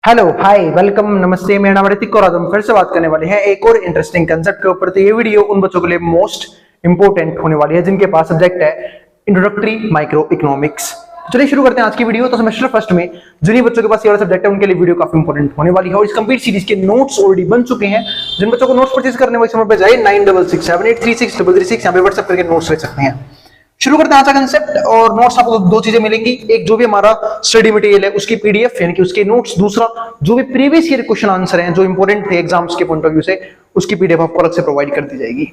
Hello hi welcome नमस्ते। मेरा नाम ऋतिक और आज हम फिर से बात करने वाले हैं एक और इंटरेस्टिंग कंसेप्ट के ऊपर। तो ये वीडियो उन बच्चों के लिए मोस्ट इंपोर्टेंट होने वाली है जिनके पास सब्जेक्ट है इंट्रोडक्टरी माइक्रो इकोनॉमिक्स। चलिए शुरू करते हैं आज की वीडियो। तो सेमेस्टर फर्स्ट में जिन बच्चों के पास ये वाला सब्जेक्ट है उनके लिए वीडियो काफी इंपॉर्टेंट होने वाली है और इस कंप्लीट सीरीज के नोट्स ऑलरेडी बन चुके हैं। जिन बच्चों को नोट्स परचेज करने वाले समय पे जाइए 9667836336 यहाँ पे व्हाट्सएप करके नोट्स ले सकते हैं। शुरू करते हैं आज का कंसेप्ट। और नोट्स आपको दो चीजें मिलेंगी, एक जो भी हमारा स्टडी मटेरियल है उसकी पीडीएफ यानी कि उसके नोट्स, दूसरा जो भी प्रीवियस ईयर क्वेश्चन आंसर हैं जो इंपॉर्टेंट थे एग्जाम्स के पॉइंट ऑफ व्यू से उसकी पीडीएफ आपको अलग से प्रोवाइड कर दी जाएगी।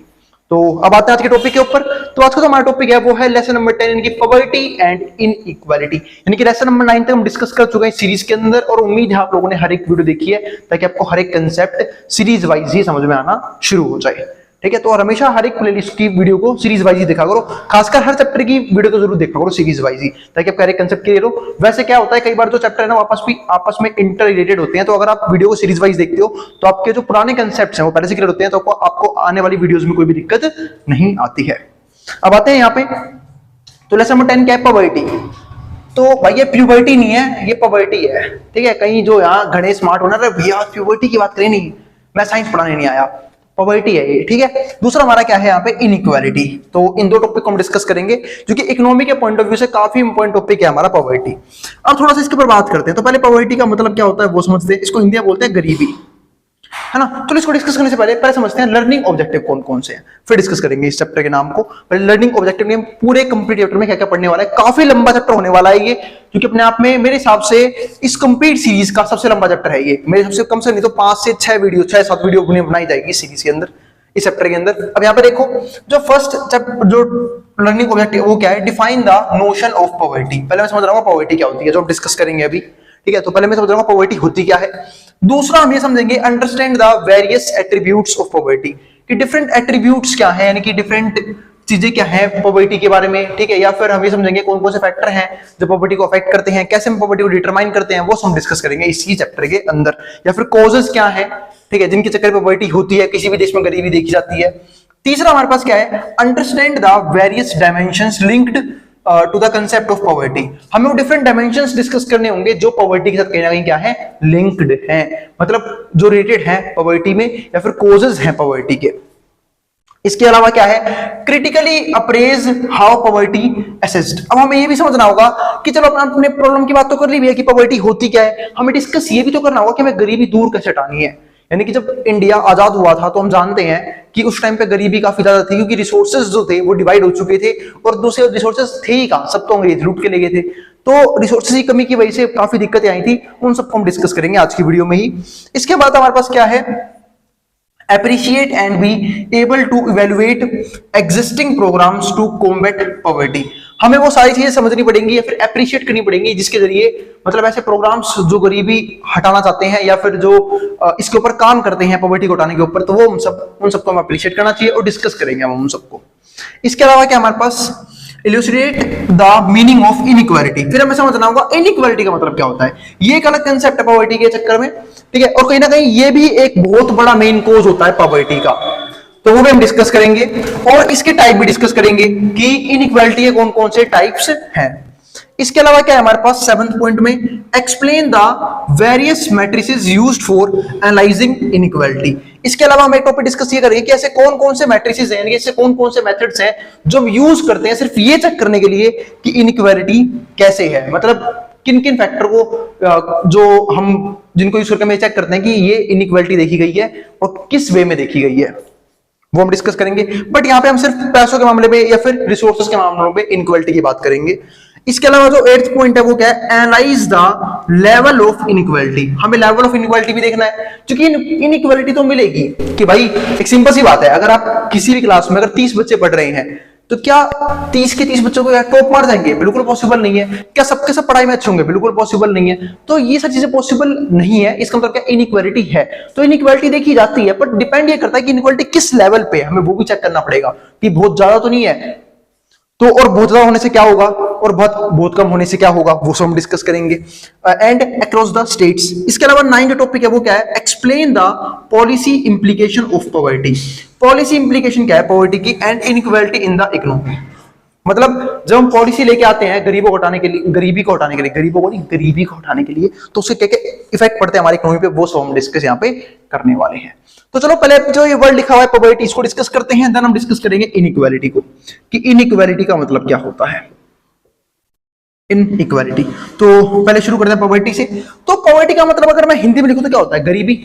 तो अब आते हैं आज के टॉपिक के ऊपर। तो आज का जो हमारा टॉपिक है वो है लेसन नंबर 10 यानी कि पॉवर्टी एंड इनइक्वालिटी। यानी कि लेसन नंबर 9 तक हम डिस्कस कर चुके हैं सीरीज के अंदर और उम्मीद है आप लोगों ने हर एक वीडियो देखी है ताकि आपको हर एक कंसेप्ट सीरीज वाइज ही समझ में आना शुरू हो जाए। ठीक है, तो हमेशा हर एक प्लेलिस्ट की वीडियो को सीरीज वाइज ही देखा करो, खासकर हर चैप्टर की वीडियो को जरूर देखा करो सीरीज वाइज ही, ताकि आप हर एक कंसेप्ट क्लियर हो। वैसे क्या होता है कई बार जो चैप्टर है ना आपस में इंटर रिलेटेड होते हैं, तो अगर आप वीडियो को सीरीज वाइज देखते हो तो आपके जो पुराने कंसेप्ट हैं वो पहले से क्लियर होते हैं, तो आपको आने वाली वीडियोज में कोई भी दिक्कत नहीं आती है। अब आते हैं यहाँ पे, तो लेसन नंबर 10 क्या है? पॉवर्टी। तो भाई ये प्यूबर्टी नहीं है, ये पॉवर्टी है। ठीक है, कहीं जो यहाँ घने स्मार्ट होना भैया प्यूबर्टी की बात करें, नहीं मैं साइंस पढ़ाने नहीं आया, पॉवर्टी है ये। ठीक है, दूसरा हमारा क्या है यहाँ पे? इनइक्वालिटी। तो इन दो टॉपिक को हम डिस्कस करेंगे जो कि इकोनॉमी के पॉइंट ऑफ व्यू से काफी इंपॉर्टेंट टॉपिक है हमारा पॉवर्टी। अब थोड़ा सा इसके ऊपर बात करते हैं। तो पहले पॉवर्टी का मतलब क्या होता है वो समझते हैं। इसको हिंदी में बोलते हैं गरीबी, है ना। तो इसको डिस्कस करने से पहले समझते हैं लर्निंग ऑब्जेक्टिव कौन कौन से हैं, फिर डिस्कस करेंगे इस चैप्टर के नाम को। पहले लर्निंग ऑब्जेक्टिव में पूरे कंप्लीट चैप्टर में क्या क्या पढ़ने वाला है। काफी लंबा चैप्टर होने वाला है ये, क्योंकि अपने आप में मेरे हिसाब से इस कंप्लीट सीरीज का सबसे लंबा चैप्टर है ये। मेरे हिसाब से कम से नहीं तो 5 से 6 वीडियो 6-7 वीडियो बनाई जाएगी इस सीरीज के अंदर, इस चैप्टर के अंदर। अब यहाँ पे देखो जो फर्स्ट चैप्टर जो लर्निंग ऑब्जेक्टिव वो क्या है? Define the notion of poverty. पहले मैं समझ रहा हूँ पॉवर्टी क्या होती है, जो हम डिस्कस करेंगे अभी। ठीक है, तो पहले मैं समझ रहा हूँ पॉवर्टी होती क्या है। दूसरा हम ये समझेंगे understand the various attributes of poverty, कि डिफरेंट एट्रीब्यूट्स क्या है, यानी कि डिफरेंट चीजें क्या है पॉवर्टी के बारे में। ठीक है, या फिर हम ये समझेंगे कौन कौन से फैक्टर हैं जो पॉवर्टी को अफेक्ट करते हैं, कैसे हम पॉवर्टी को डिटरमाइन करते हैं, वो हम डिस्कस करेंगे इसी चैप्टर के अंदर। या फिर कॉजेस क्या है, ठीक है, जिनके चक्कर में पॉवर्टी होती है, किसी भी देश में गरीबी देखी जाती है। तीसरा हमारे पास क्या है? Understand the various dimensions linked to the concept of poverty. हमें वो डिफरेंट डायमेंशंस डिस्कस करने होंगे जो पॉवर्टी के साथ कहीं ना कहीं क्या है? लिंक्ड हैं, मतलब जो रिलेटेड है पॉवर्टी में, या फिर कॉजेस हैं पॉवर्टी के। इसके अलावा क्या है? Critically apprise how poverty assessed. अब हमें ये भी समझना होगा कि चलो अपने प्रॉब्लम की बात तो कर ली है कि पॉवर्टी होती क्या है, हमें डिस्कस ये भी तो करना होगा कि हमें गरीबी दूर कैसे हटानी है। यानी कि जब इंडिया आजाद हुआ था तो हम जानते हैं कि उस टाइम पे गरीबी काफी ज्यादा थी, क्योंकि रिसोर्सेज जो थे वो डिवाइड हो चुके थे और दूसरे रिसोर्सेज थे ही कहां, सब तो अंग्रेज लूट के ले गए थे। तो रिसोर्सेज की कमी की वजह से काफी दिक्कतें आई थी, उन सबको हम डिस्कस करेंगे आज की वीडियो में ही। इसके बाद हमारे पास क्या है? appreciate and be able to evaluate existing programs to combat poverty। हमें वो सारी चीजें समझनी पड़ेंगी या फिर अप्रिशिएट करनी पड़ेंगी जिसके जरिए मतलब ऐसे प्रोग्राम्स जो गरीबी हटाना चाहते हैं या फिर जो इसके ऊपर काम करते हैं पॉवर्टी को हटाने के ऊपर, तो वो उन सबको हम अप्रिशिएट करना चाहिए और डिस्कस करेंगे हम उन सबको। इसके अलावा क्या हमारे पास? Illustrate the meaning of inequality. फिर हमें समझना होगा इनइक्वालिटी का मतलब क्या होता है। ये एक अलग कंसेप्ट है पॉवर्टी के चक्कर में, ठीक है, और कहीं ना कहीं ये भी एक बहुत बड़ा मेन कॉज होता है पॉवर्टी का, तो वो भी हम डिस्कस करेंगे। और इसके टाइप भी डिस्कस करेंगे कि इनइक्वालिटी के कौन कौन से टाइप्स हैं। इसके अलावा क्या है हमारे पास 7th पॉइंट में? Explain the various matrices used for analysing inequality. इसके अलावा हम एक टॉपिक डिस्कस ये करेंगे कि ऐसे कौन कौन से मैट्रिसेस हैं, ऐसे कौन कौन से मेथड्स हैं जो हम यूज करते हैं सिर्फ ये चेक करने के लिए कि इनइक्वालिटी कैसे है, मतलब किन किन फैक्टर को जो हम जिनको यूज करके चेक करते हैं कि ये इनइक्वालिटी देखी गई है और किस वे में देखी गई है, वो हम डिस्कस करेंगे। बट यहाँ पे हम सिर्फ पैसों के मामले में या फिर रिसोर्सेज के मामलों में इनइक्वालिटी की बात करेंगे। इसके अलावा जो 8th पॉइंट है वो क्या है? Analyse the level of inequality. हमें लेवल ऑफ इनइक्वालिटी भी देखना है, क्योंकि इनइक्वालिटी तो मिलेगी कि भाई एक सिंपल सी बात है, अगर आप किसी भी क्लास में अगर 30 बच्चे पढ़ रहे हैं तो क्या 30 के 30 बच्चों को टॉप मार जाएंगे? बिल्कुल पॉसिबल नहीं है। क्या सबके सब पढ़ाई में अच्छे होंगे? बिल्कुल पॉसिबल नहीं है। तो ये सब चीजें पॉसिबल नहीं है, इसका मतलब क्या? इनइक्वालिटी है। तो इनइक्वालिटी देखी जाती है, बट डिपेंड ये करता है कि इनइक्वालिटी किस लेवल पे है, हमें वो भी चेक करना पड़ेगा कि बहुत ज्यादा तो नहीं है तो, और बहुत ज्यादा होने से क्या होगा और बहुत कम होने से क्या होगा, वो सब हम डिस्कस करेंगे। And across the states. इसके अलावा 9 जो टॉपिक है वो क्या है? Explain the policy implication of poverty. Policy implication क्या है पॉवर्टी की and inequality in the economy. मतलब जब हम पॉलिसी लेके आते हैं गरीबों को हटाने के लिए, गरीबी को हटाने के लिए, गरीबों को नहीं गरीबी को हटाने के लिए, तो उससे क्या क्या इफेक्ट पड़ते हैं हमारी इकोनॉमी पे, वो सब हम डिस्कस यहाँ पे करने वाले हैं। तो चलो पहले जो ये वर्ड लिखा हुआ है पॉवर्टी, इसको डिस्कस करते हैं, देन हम डिस्कस करेंगे इनइक्वालिटी को, कि इनइक्वालिटी का मतलब क्या होता है। इनइक्वालिटी, तो पहले शुरू करते हैं पॉवर्टी से। तो पॉवर्टी का मतलब अगर मैं हिंदी में लिखूं तो क्या होता है? गरीबी,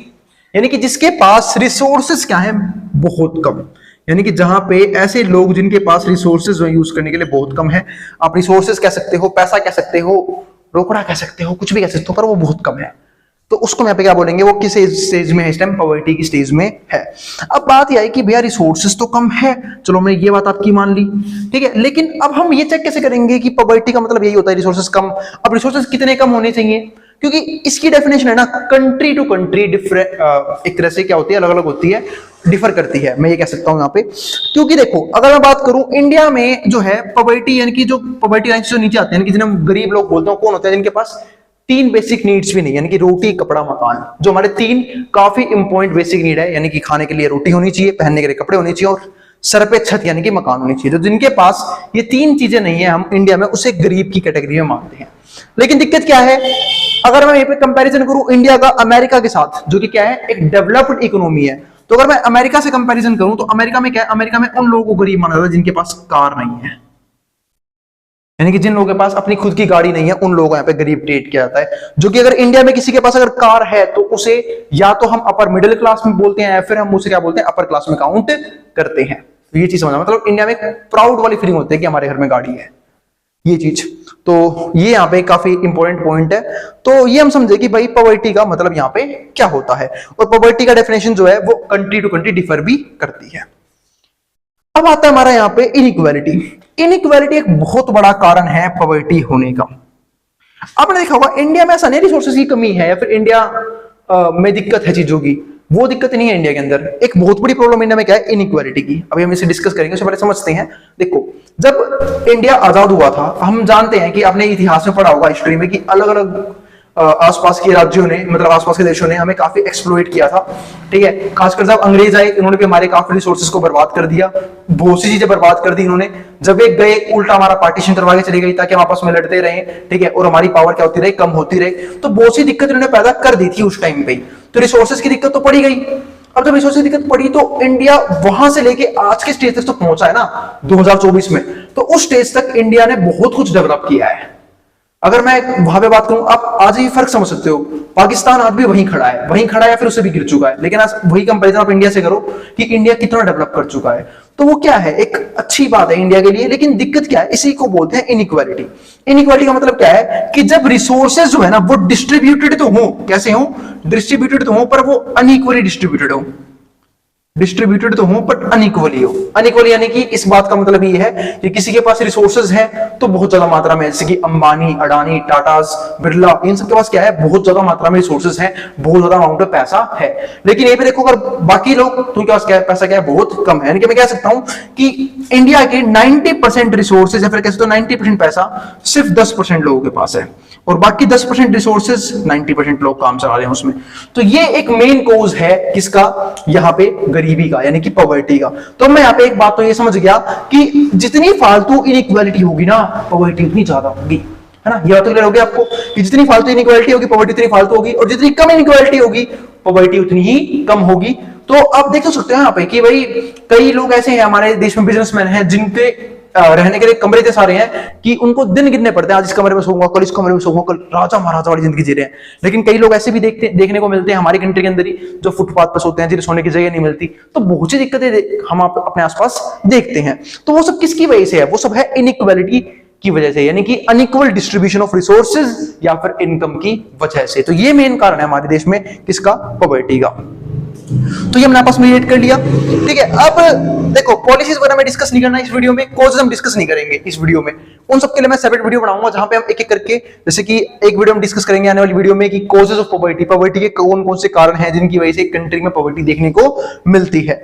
यानी कि जिसके पास रिसोर्सेस क्या है, बहुत कम, यानी कि जहां पे ऐसे लोग जिनके पास रिसोर्सेज यूज करने के लिए बहुत कम है। आप रिसोर्सेज कह सकते हो, पैसा कह सकते हो, रोकड़ा कह सकते हो, कुछ भी कह सकते हो, पर वो बहुत कम है। तो उसको यहाँ पे क्या बोलेंगे, वो किस स्टेज में है इस टाइम? पॉवर्टी की स्टेज में है। अब बात यह है कि भैया रिसोर्सेज तो कम है, चलो मैं ये बात आपकी मान ली, ठीक है, लेकिन अब हम ये चेक कैसे करेंगे कि पॉवर्टी का मतलब यही होता है रिसोर्सेज कम। अब रिसोर्सेज कितने कम होने चाहिए? क्योंकि इसकी डेफिनेशन है ना, कंट्री टू कंट्री डिफरेंट, एक तरह से क्या होती है, अलग अलग होती है, डिफर करती है, मैं ये कह सकता हूं यहाँ पे। क्योंकि देखो अगर मैं बात करूं इंडिया में जो है पॉवर्टी, यानी कि जो पॉवर्टी लाइन से नीचे आते हैं, जिन्हें हम गरीब लोग बोलते हैं, कौन होते हैं? जिनके पास 3 बेसिक नीड्स भी नहीं, यानी कि रोटी, कपड़ा, मकान, जो हमारे 3 काफी इंपॉर्टेंट बेसिक नीड है, यानी कि खाने के लिए रोटी होनी चाहिए, पहनने के लिए कपड़े होने चाहिए, और सर पे छत यानी कि मकान होनी चाहिए। तो जिनके पास ये 3 चीजें नहीं है, हम इंडिया में उसे गरीब की कैटेगरी में मानते हैं। लेकिन दिक्कत क्या है, अगर मैं यहाँ पे कंपैरिजन करूं इंडिया का अमेरिका के साथ, जो कि क्या है, एक डेवलप्ड इकोनॉमी है, तो अगर मैं अमेरिका से कंपैरिजन करूं तो अमेरिका में क्या है, अमेरिका में उन लोगों को गरीब माना जाता है जिनके पास कार नहीं है, यानी कि जिन लोगों के पास अपनी खुद की गाड़ी नहीं है, उन लोगों को यहाँ पे गरीब ट्रीट किया जाता है। जो कि अगर इंडिया में किसी के पास अगर कार है तो उसे या तो हम अपर मिडिल क्लास में बोलते हैं, या फिर हम उसे क्या बोलते हैं, अपर क्लास में काउंट करते हैं। तो ये चीज समझना, मतलब इंडिया में प्राउड वाली फीलिंग होती है कि हमारे घर में गाड़ी है, ये चीज। तो ये यहाँ पे काफी इंपॉर्टेंट पॉइंट है। तो ये हम समझे कि भाई पॉवर्टी का मतलब यहाँ पे क्या होता है, और पॉवर्टी का डेफिनेशन जो है वो कंट्री टू कंट्री डिफर भी करती है। अब आता है हमारा यहाँ पे इनइक्वालिटी। इनइक्वालिटी एक बहुत बड़ा कारण है पॉवर्टी होने का। आपने देखा होगा इंडिया में ऐसा नहीं रिसोर्सेज की कमी है, या फिर इंडिया में दिक्कत है चीजों की, वो दिक्कत नहीं है इंडिया के अंदर। एक बहुत बड़ी प्रॉब्लम इंडिया में क्या है, इनइक्वालिटी की। अभी हम इसे डिस्कस करेंगे, उससे पहले समझते हैं। देखो जब इंडिया आजाद हुआ था, हम जानते हैं कि आपने इतिहास में पढ़ा होगा, हिस्ट्री में, कि अलग अलग आसपास के राज्यों ने, मतलब आसपास के देशों ने हमें काफी एक्सप्लॉइट किया था, ठीक है। खासकर जब अंग्रेज आए, इन्होंने भी हमारे काफी रिसोर्सेज को बर्बाद कर दिया, बहुत सी चीजें बर्बाद कर दी इन्होंने। जब एक गए, उल्टा हमारा पार्टीशन करवा के चली गई, ताकि हम आपस में लड़ते रहे, ठीक है, और हमारी पावर क्या होती रही, कम होती रही। तो बहुत सी दिक्कत इन्होंने पैदा कर दी थी उस टाइम पे, तो रिसोर्सेज की दिक्कत तो पड़ी गई। अब जब रिसोर्सेज की दिक्कत पड़ी तो इंडिया वहां से लेके आज के स्टेज तक तो पहुंचा है ना 2024 में, तो उस स्टेज तक इंडिया ने बहुत कुछ डेवलप किया है। अगर मैं वहां पे बात करूं, आप आज ही फर्क समझ सकते हो, पाकिस्तान आज भी वहीं खड़ा है, या फिर उससे भी गिर चुका है। लेकिन आज वही कंपैरिजन आप इंडिया से करो कि इंडिया कितना डेवलप कर चुका है, तो वो क्या है, एक अच्छी बात है इंडिया के लिए। लेकिन दिक्कत क्या है, इसी को बोलते हैं इनइक्वालिटी। इनइक्वालिटी का मतलब क्या है कि जब रिसोर्सेज जो है ना वो डिस्ट्रीब्यूटेड तो हो, कैसे हो, डिस्ट्रीब्यूटेड तो हो, पर वो अनइक्वली डिस्ट्रीब्यूटेड हो। डिस्ट्रीब्यूटेड तो हो बट अनइक्वली हो। अनइक्वली यानी कि इस बात का मतलब ये है कि किसी के पास रिसोर्सेज है तो बहुत ज्यादा मात्रा में, जैसे कि अंबानी, अडानी, टाटास, बिरला, इन सबके पास क्या है, बहुत ज्यादा मात्रा में रिसोर्सेज है, बहुत ज्यादा अमाउंट में पैसा है। लेकिन यहीं पे देखो अगर बाकी लोग, तो उनके पास क्या है, पैसा क्या है, बहुत कम है। यानी कि मैं कह सकता हूं कि इंडिया के 90% रिसोर्सेज, या फिर कह सकते हो 90% पैसा सिर्फ 10% लोगों के पास है, और बाकी 10% रिसोर्सेज 90% लोग काम चला रहे हैं उसमें। तो ये एक मेन कोज है किसका, यहाँ पे गरीबी का, यानी कि पॉवर्टी का। तो मैं यहाँ पे एक बात तो ये समझ गया कि जितनी फालतू इनइक्वालिटी होगी ना, पॉवर्टी उतनी ज्यादा होगी, है ना। ये बात तो क्लियर होगी आपको कि जितनी फालतू इनइक्वालिटी होगी, पॉवर्टी उतनी फालतू होगी, और जितनी कम इनइक्वालिटी होगी, पॉवर्टी उतनी ही कम होगी। तो आप देख सकते हो यहाँ पे कि भाई कई लोग ऐसे हैं हमारे देश में, बिजनेसमैन हैं, जिनके रहने के लिए कमरे इतने सारे हैं कि उनको दिन गिनने पड़ते हैं, आज इस कमरे में सोऊंगा, कल इस कमरे में सोऊंगा, कल राजा महाराजा वाली जिंदगी जी रहे हैं। लेकिन कई लोग ऐसे भी देखने को मिलते हैं हमारी कंट्री के अंदर ही, जो फुटपाथ पर सोते हैं, जिन्हें सोने की जगह नहीं मिलती। तो बहुत सी दिक्कतें हम अपने आसपास देखते हैं। तो वो सब किसकी वजह से है, वो सब है इनइक्वालिटी की वजह से, यानी कि अनइक्वल डिस्ट्रीब्यूशन ऑफ रिसोर्सेज या फिर इनकम की वजह से। तो ये मेन कारण है हमारे देश में किसका, पॉवर्टी का। तो ये हमने आपस में रिलेट कर लिया, ठीक है। अब देखो पॉलिसीज वगैरह में डिस्कस नहीं करना इस वीडियो में, कॉजेज हम डिस्कस नहीं करेंगे इस वीडियो में। उन सबके लिए मैं सेपरेट वीडियो बनाऊंगा जहां पे हम एक एक करके, जैसे कि एक वीडियो हम डिस्कस करेंगे आने वाली वीडियो में कि कॉजेज ऑफ पॉवर्टी, पॉवर्टी के कौन कौन से कारण हैं जिनकी वजह से एक कंट्री में पॉवर्टी देखने को मिलती है।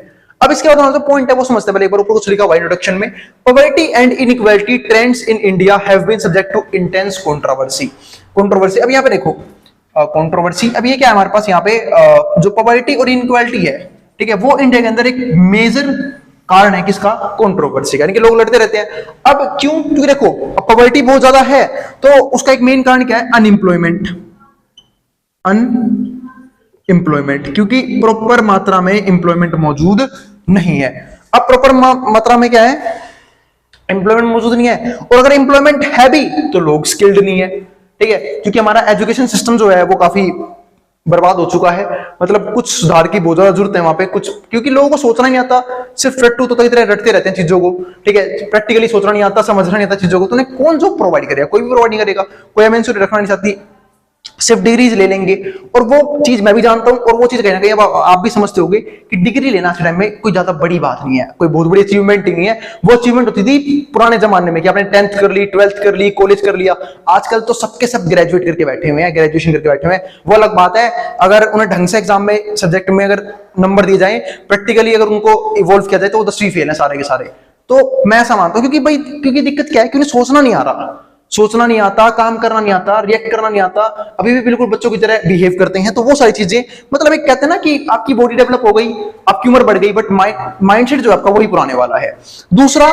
अब इसके बाद हमारा जो पॉइंट है वो समझते हैं। पहले एक बार ऊपर कुछ लिखा हुआ इंट्रोडक्शन में, poverty and inequality trends in India have been subject to intense controversy. Controversy, अब यहाँ पे देखो कंट्रोवर्सी, अब ये क्या है हमारे पास यहाँ पे, जो पॉवर्टी और इनइक्वालिटी है, ठीक है, वो इंडिया के अंदर एक मेजर कारण है किसका, कंट्रोवर्सी का, यानी कि लोग लड़ते रहते हैं। अब क्यों, क्योंकि देखो अब पॉवर्टी बहुत ज्यादा है तो उसका एक मेन कारण क्या है, अनएम्प्लॉयमेंट। अनएम्प्लॉयमेंट, क्योंकि प्रॉपर मात्रा में एम्प्लॉयमेंट मौजूद नहीं है। अब प्रॉपर मात्रा में क्या है, एम्प्लॉयमेंट मौजूद नहीं है, और अगर एम्प्लॉयमेंट है भी तो लोग स्किल्ड नहीं है, ठीक है, क्योंकि हमारा एजुकेशन सिस्टम जो है वो काफी बर्बाद हो चुका है। मतलब कुछ सुधार की बहुत ज्यादा जरूरत है वहां पे कुछ, क्योंकि लोगों को सोचना नहीं आता, सिर्फ रट्टू तो तरह रटते रहते हैं चीजों को, ठीक है, प्रैक्टिकली सोचना नहीं आता, समझना नहीं आता चीजों को, तो उन्हें कौन जॉब प्रोवाइड करेगा, कोई भी प्रोवाइड नहीं करेगा, कोई एमएनसी रखना नहीं चाहती, सिर्फ डिग्रीज ले लेंगे। और वो चीज मैं भी जानता हूं, और वो चीज कहीं ना कहीं अब आप भी समझते होंगे कि डिग्री लेना आज के टाइम में कोई ज्यादा बड़ी बात नहीं है, कोई बहुत बड़ी अचीवमेंट नहीं है। वो अचीवमेंट होती थी पुराने जमाने में कि आपने 10th कर ली, 12th कर ली, कॉलेज कर लिया। आजकल तो सबके सब ग्रेजुएट करके बैठे हुए हैं, ग्रेजुएशन करके बैठे हुए हैं। वो अलग बात है, अगर उन्हें ढंग से एग्जाम में सब्जेक्ट में अगर नंबर दिए जाए, प्रैक्टिकली अगर उनको इवॉल्व किया जाए तो वो 10वीं फेल है सारे के सारे। तो मैं ऐसा मानता हूं, क्योंकि भाई क्योंकि दिक्कत क्या है कि उन्हें सोचना नहीं आ रहा, सोचना नहीं आता, काम करना नहीं आता, रिएक्ट करना नहीं आता, अभी भी बिल्कुल बच्चों की तरह बिहेव करते हैं। तो वो सारी चीजें, मतलब एक कहते हैं ना कि आपकी बॉडी डेवलप हो गई, आपकी उम्र बढ़ गई, बट माइंडसेट जो आपका वही पुराने वाला है। दूसरा,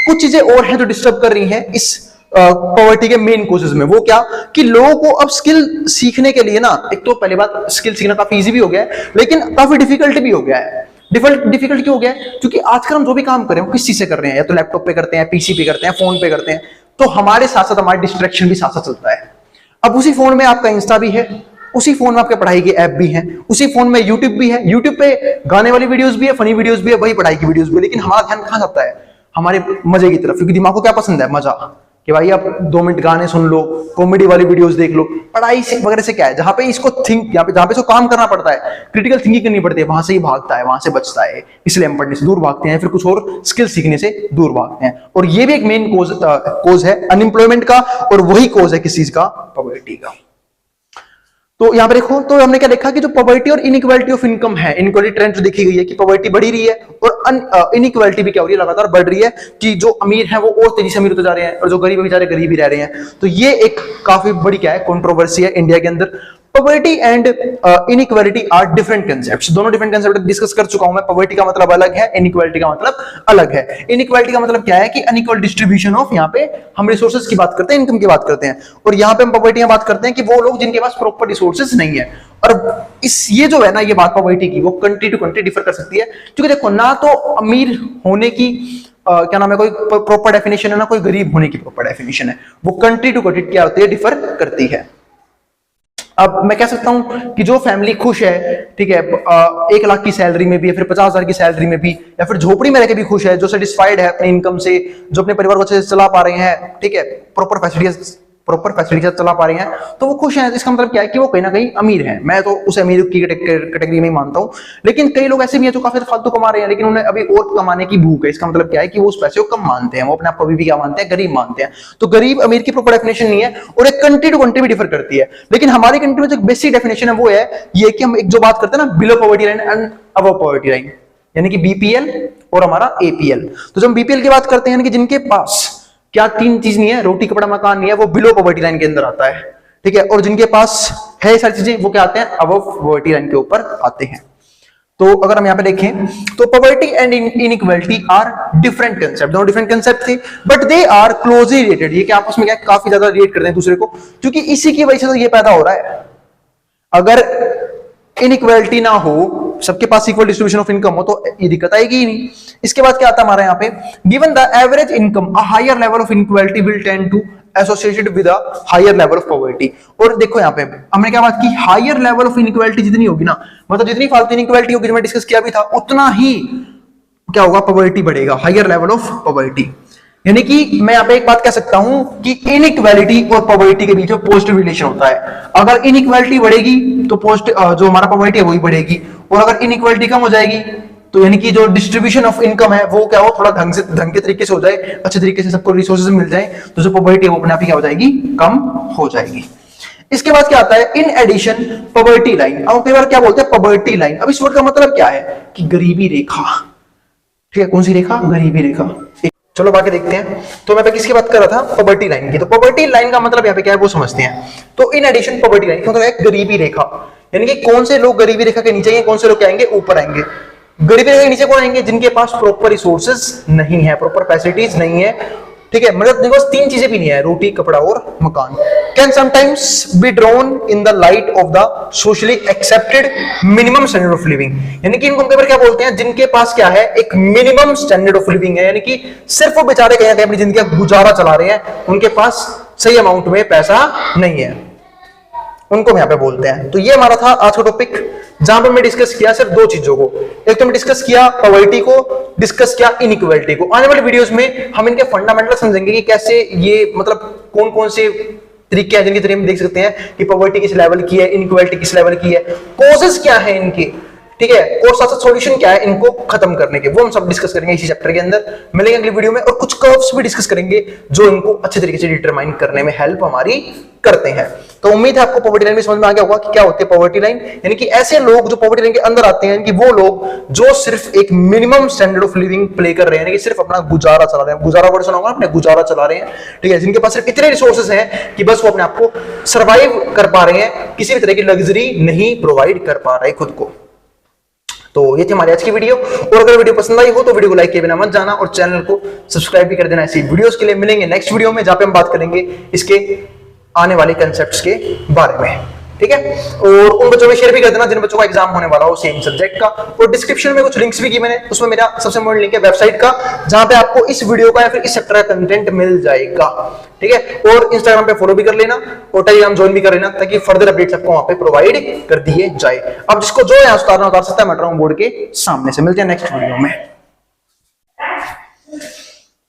कुछ चीजें और हैं जो डिस्टर्ब कर रही हैं इस पॉवर्टी के मेन कोजेस में। वो क्या कि लोगों को अब स्किल सीखने के लिए ना, एक तो पहली बात स्किल सीखना काफी इजी भी हो गया है, लेकिन काफी डिफिकल्ट भी हो गया है। डिफिकल्ट क्यों हो गया है, क्योंकि आजकल हम जो भी काम कर रहे हैं किस चीज से कर रहे हैं, या तो लैपटॉप पे करते हैं, पीसी पे करते हैं, फोन पे करते हैं, तो हमारे साथ साथ हमारे डिस्ट्रैक्शन भी साथ साथ चलता है। अब उसी फोन में आपका इंस्टा भी है, उसी फोन में आपके पढ़ाई के ऐप भी हैं, उसी फोन में यूट्यूब भी है, यूट्यूब पे गाने वाली वीडियोस भी है, फनी वीडियोस भी है, वही पढ़ाई की वीडियोस भी है, लेकिन हमारा ध्यान कहां जाता है, हमारे मजे की तरफ, क्योंकि दिमाग को क्या पसंद है, मजा, कि भाई आप 2 मिनट गाने सुन लो, कॉमेडी वाली वीडियोस देख लो। पढ़ाई से वगैरह से क्या है, जहां पे इसको जहां पे इसको काम करना पड़ता है, क्रिटिकल थिंकिंग करनी पड़ती है, वहां से ही भागता है, वहां से बचता है, इसलिए हम पढ़ने से दूर भागते हैं, फिर कुछ और स्किल सीखने से दूर भागते हैं। और ये भी एक मेन कोज है अनएम्प्लॉयमेंट का, और वही कोज है किस चीज का, पॉवर्टी का। तो यहां पर देखो, तो हमने क्या देखा कि जो पॉवर्टी और इनइक्वालिटी ऑफ इनकम है, इनइक्वालिटी ट्रेंड जो देखी गई है कि पॉवर्टी बढ़ी रही है, और इनइक्वालिटी भी क्या हो रही है, लगातार बढ़ रही है, कि जो अमीर हैं वो और तेजी से अमीर होते जा रहे हैं, और जो गरीब बेचारे गरीब ही रह रहे हैं। तो ये एक काफी बड़ी क्या है, कंट्रोवर्सी है इंडिया के अंदर। Poverty and inequality are different concepts, दोनों डिफरेंट कंसेप्ट डिस्कस कर चुका हूं मैं। पॉवर्टी का मतलब अलग है, इनइक्वालिटी का मतलब अलग है। इनइक्वालिटी का मतलब क्या है कि अनइक्वल डिस्ट्रीब्यूशन ऑफ, यहाँ पे हम रिसोर्सेज की बात करते हैं, इनकम की बात करते हैं, और यहाँ पे हम पॉवर्टी की बात करते हैं कि वो लोग जिनके पास प्रॉपर रिसोर्सेज नहीं है। और ये जो है ना, ये बात पॉवर्टी की, वो कंट्री टू कंट्री डिफर कर सकती है, क्योंकि देखो ना तो अमीर होने की क्या नाम है, कोई प्रॉपर डेफिनेशन है, ना कोई गरीब होने की प्रॉपर डेफिनेशन है, वो कंट्री टू कंट्री क्या होती है, डिफर करती है। अब मैं कह सकता हूं कि जो फैमिली खुश है, ठीक है, 1 लाख की सैलरी में भी, या फिर 50,000 की सैलरी में भी, या फिर झोपड़ी में रहकर भी खुश है, जो सेटिस्फाइड है अपने इनकम से, जो अपने परिवार को अच्छे से चला पा रहे हैं, ठीक है, प्रॉपर फैसिलिटी चला पा रहे हैं, तो वो खुश हैं। इसका मतलब क्या है कि वो कहीं ना कहीं अमीर हैं। मैं तो उसे अमीर की कैटेगरी में ही मानता हूं। लेकिन कई लोग ऐसे भी हैं जो काफी फालतू कमा रहे हैं, लेकिन उन्हें अभी और कमाने की भूख है। इसका मतलब क्या है कि वो उस पैसे को कम मानते हैं, वो अपने आप को अभी भी क्या मानते हैं, गरीब मानते हैं। तो गरीब अमीर की प्रॉपर डेफिनेशन नहीं है, और एक कंट्री टू कंट्री भी डिफर करती है। लेकिन हमारी कंट्री में जो बेसिक डेफिनेशन है वो है ये कि हम एक जो बात करते हैं ना, below poverty line and above poverty line, यानी कि बीपीएल और हमारा एपीएल। तो जब बीपीएल की बात करते हैं, यानी कि जिनके पास क्या 3 चीज नहीं है, रोटी कपड़ा मकान नहीं है, वो बिलो पॉवर्टी लाइन के अंदर आता है, ठीक है। और जिनके पास है ये सारी चीजें, वो क्या आते हैं, अबव पॉवर्टी लाइन के ऊपर आते हैं। तो अगर हम यहाँ पे देखें तो poverty and inequality are different concept, दोनों डिफरेंट कंसेप्ट थे, but they are closely related. ये क्या आपस में क्या काफी ज्यादा रिलेट करते हैं दूसरे को, क्योंकि इसी की वजह से तो ये पैदा हो रहा है। अगर इनइक्वालिटी ना हो, सबके पास इक्वल डिस्ट्रीब्यूशन ऑफ इनकम हो, तो ये दिक्कत आएगी ही नहीं। इसके बाद क्या आता है हमारे यहाँ पे, given the average income a higher level of inequality will tend to associated with a higher level of poverty. और देखो यहाँ पे हमने क्या बात की, हायर लेवल ऑफ इनइक्वालिटी जितनी होगी ना, मतलब जितनी फालतू इनइक्वालिटी होगी, जो मैं डिस्कस किया भी था, उतना ही क्या होगा, पॉवर्टी बढ़ेगा, हायर लेवल ऑफ पॉवर्टी। यानी कि मैं यहाँ पे एक बात कह सकता हूं कि इनइक्वालिटी और पॉवर्टी के बीच में पॉजिटिव रिलेशन होता है। अगर इनइक्वालिटी बढ़ेगी तो जो हमारा पॉवर्टी है वही बढ़ेगी, और अगर इनइक्वालिटी कम हो जाएगी तो यानी कि जो डिस्ट्रीब्यूशन ऑफ इनकम है वो क्या हो, थोड़ा ढंग के तरीके से हो जाए, अच्छे तरीके से सबको रिसोर्सेज मिल जाए, तो जो पॉवर्टी है वो अपने आप ही क्या हो जाएगी, कम हो जाएगी। इसके बाद क्या आता है, इन एडिशन पॉवर्टी लाइन। अब कई बार क्या बोलते हैं, पॉवर्टी लाइन। अब इस वर्ड का मतलब क्या है कि गरीबी रेखा, ठीक है, कौन सी रेखा, गरीबी रेखा। चलो बाकी देखते हैं। तो मैं किसकी बात कर रहा था, पॉवर्टी लाइन की। तो पॉवर्टी लाइन का मतलब यहाँ पे क्या है वो समझते हैं। तो इन एडिशन पॉवर्टी लाइन मतलब है गरीबी रेखा, यानी कि कौन से लोग गरीबी रेखा के नीचे हैं, कौन से लोग क्या आएंगे, ऊपर आएंगे। गरीबी रेखा के नीचे कौन आएंगे? जिनके पास प्रॉपर रिसोर्सेज नहीं है, प्रॉपर फैसिलिटीज नहीं है, ठीक है, मतलब देखो तीन चीजें भी नहीं है, रोटी, कपड़ा और मकान। Can sometimes be drawn in the light of the socially accepted minimum standard of living, यानी कि इनको हम क्या बोलते हैं? जिनके पास क्या है? एक मिनिमम स्टैंडर्ड ऑफ लिविंग है, यानी कि सिर्फ वो बेचारे कहीं ना कहीं अपनी जिंदगी का गुजारा चला रहे हैं, उनके पास सही अमाउंट में पैसा नहीं है, उनको हम यहाँ पे बोलते हैं। तो ये हमारा था आज का टॉपिक, जहां पर मैं डिस्कस किया सिर्फ दो चीजों को। एक तो मैं डिस्कस किया पॉवर्टी को, डिस्कस किया इनइक्वालिटी को। आने वाले वीडियोस में हम इनके फंडामेंटल समझेंगे कि कैसे ये मतलब कौन कौन से तरीके हैं जिनके जरिए हम देख सकते हैं कि पॉवर्टी किस लेवल की है, इनइक्वालिटी किस लेवल की है, कॉजेस क्या है इनके, ठीक है, और साथ साथ सॉल्यूशन क्या है इनको खत्म करने के, वो हम सब डिस्कस करेंगे इसी चैप्टर के अंदर। मिलेंगे अगली वीडियो में, और कुछ कर्व्स भी डिस्कस करेंगे जो इनको अच्छे तरीके से डिटरमाइन करने में हेल्प हमारी करते हैं। तो उम्मीद है आपको पॉवर्टी लाइन में समझ में आ गया होगा कि क्या होती है पॉवर्टी लाइन, यानी कि ऐसे लोग जो पॉवर्टी लाइन के अंदर आते हैं, कि वो लोग जो सिर्फ एक minimum standard of living play कर रहे हैं, यानी कि सिर्फ अपना गुजारा चला रहे हैं, गुजारा वर्ड सुना होगा आपने, गुजारा चला रहे हैं, ठीक है, जिनके पास सिर्फ इतने रिसोर्सेज हैं कि बस वो अपने आप को सर्वाइव कर पा रहे हैं, किसी भी तरह की लग्जरी नहीं प्रोवाइड कर पा रहे खुद को। तो ये थी हमारी आज की वीडियो, और अगर वीडियो पसंद आई हो तो वीडियो को लाइक किए बिना मत जाना, और चैनल को सब्सक्राइब भी कर देना ऐसी वीडियोस के लिए। मिलेंगे नेक्स्ट वीडियो में, जहां पे हम बात करेंगे इसके आने वाले कंसेप्ट्स के बारे में, ठीक है। और उन बच्चों में शेयर भी कर देना जिन बच्चों का एग्जाम होने वाला हो सेम सब्जेक्ट का। और डिस्क्रिप्शन में कुछ लिंक्स भी किए मैंने, उसमें मेरा सबसे इंपॉर्टेंट लिंक है वेबसाइट का, जहां पे आपको इस वीडियो का या फिर इस चैप्टर का कंटेंट मिल जाएगा, ठीक है। और इंस्टाग्राम पे फॉलो भी कर लेना, और टेलीग्राम ज्वाइन भी कर लेना, ताकि फर्दर अपडेट्स आपको वहां पे प्रोवाइड कर दिए जाए। अब जिसको जो है उतारना उतार सकता है, मैं बोर्ड के सामने से। मिलते हैं नेक्स्ट वीडियो में।